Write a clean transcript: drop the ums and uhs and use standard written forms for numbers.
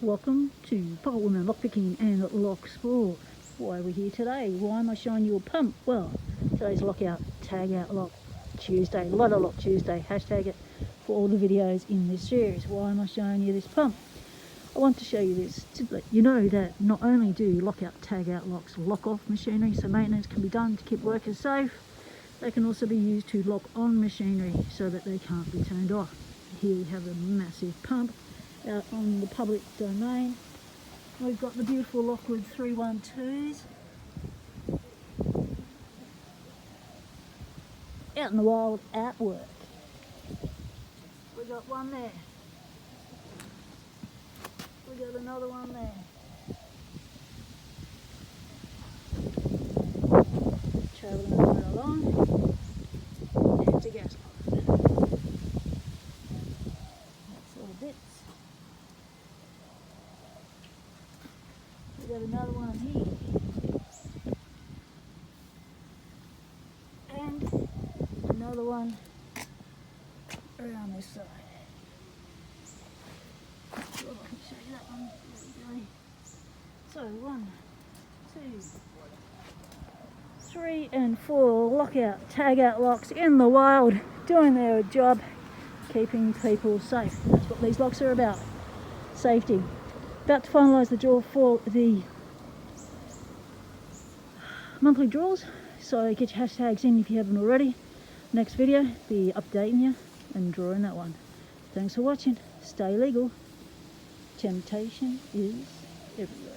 Welcome to Pocket Women Lockpicking and Locksport. Why are we here today? Why am I showing you a pump? Well, today's Lockout, Tag Out Lock Tuesday, Loto Lock Tuesday. Hashtag it for all the videos in this series. Why am I showing you this pump? I want to show you this to let you know that not only do Lockout, Tag Out Locks lock off machinery so maintenance can be done to keep workers safe, they can also be used to lock on machinery so that they can't be turned off. Here we have a massive pump out on the public domain. We've got the beautiful Lockwood 312s out in the wild at work. We got one there. We got another one there. Travelling right along. It's a gas line. That's all bits. We got another one here. And another one around this side. Not sure if I can show you that one. There we go. So 1, 2, 3 and 4 lockout, tag out locks in the wild, doing their job, keeping people safe. That's what these locks are about. Safety. About to finalise the draw for the monthly draws, so get your hashtags in if you haven't already. Next video, be updating you and drawing that one. Thanks for watching. Stay legal. Temptation is everywhere.